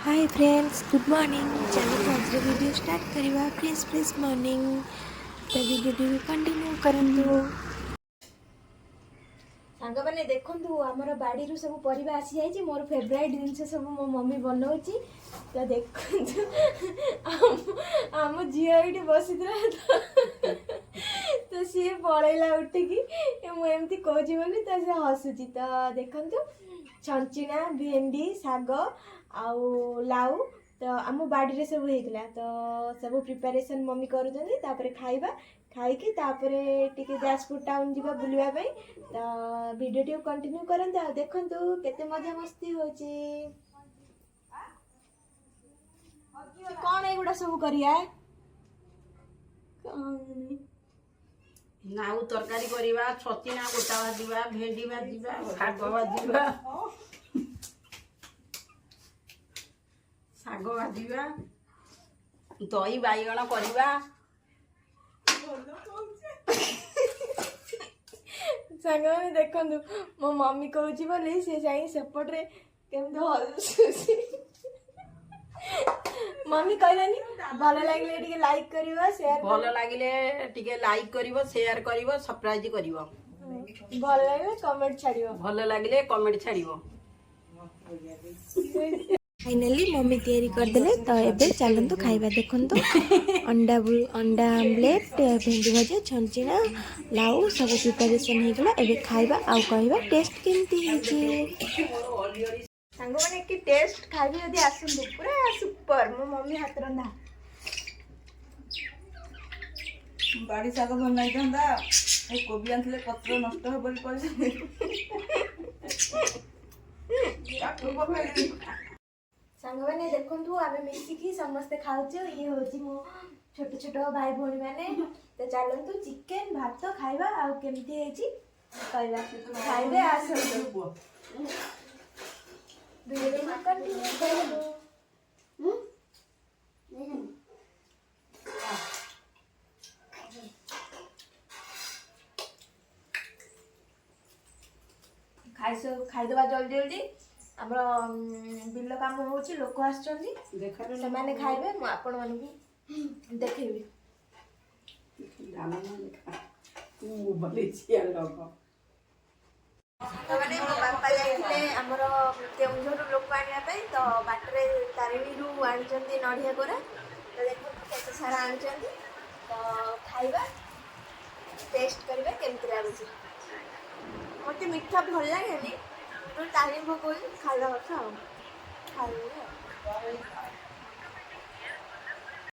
hi friends good morning चलो आज video start करवा प्लीज प्लीज मॉर्निंग तो वीडियो भी कंटिन्यू करंतु सांग मैंने देखु आमर बाड़ी सब परिवा आसी जाइए मोर फेवरेट जिनस सब मो मम्मी बनाऊँगी तो देखु आम झी ये बसी तो सी पलैला उठिकी मुझे कहूँ बोली तो सी हसुची तो देखु छंचिणा भेंडी शाग आउ लाउ तो आम बाड़ी सब होता तो सब प्रिपेरेसन मम्मी कर खाइबा खाइकी टिके जाजपुर टाउन जीवा बुलवाई तो वीडियो टी कंटिन्यू करते देखु केते मजा मस्ती होची कौन एगुड़ा सब करिया नाउ तरकारी करिबा छतिना गोटा भाजीबा भेंडी भाजीबा शाग भाजीबा शाग भाजीबा दही बाइगण करिबा सांग मैंने देखु मो मम्मी कहूँ बोली सी जाई सेपटे केमती हसुची मम्मी कहलानी भल लगे टे लाइक करवा शेयर भल लगिले टिके लाइक करिवो शेयर करिवो सब्सक्राइब करिवो भल लगे कमेंट छाड़ियो भल लगिले कमेंट छाड़िवो फाइनली मम्मी तैयारी करदेले तो एबे चलंतु खाइबा देखंतु अंडा अंडा आमलेट भेंडी भजा छंचिना लाउ सब प्रिपरेशन हो गला एबे खाइबा आउ कहबा टेस्ट केमती हेची सांग माने कि टेस्ट खाइबे यदि आसंतु पूरा सुपर मो मम्मी हाथ रंधा बाड़ी शाग बनाई था कोबी आनते पत्र नष्ट हो सांग मैंने देखु आम मिसिकी समस्ते खाऊचे ये हूँ मो छोट छोट भाई भौणी मैंने तो चलतु चिकेन भात खाइबा आउ केमती हेची कहबा खाइबे आसंतु वीडियो कंटिन्यू करबो खाइदबा जल्दी जल्दी आम बिल काम हो लोक आसने खाइबे आपण मानू देखेबी मैंने मो बापा जाइए आमर केउझर लोक आने तो बाटर तारिणी आनी नड़िया कोरा तो देखो केते सारा आनी तो खाइबा टेस्ट करबे केमती लागुची मत मीठा भल लगे तो तारिणी भोग खाइबा कथा खाइबे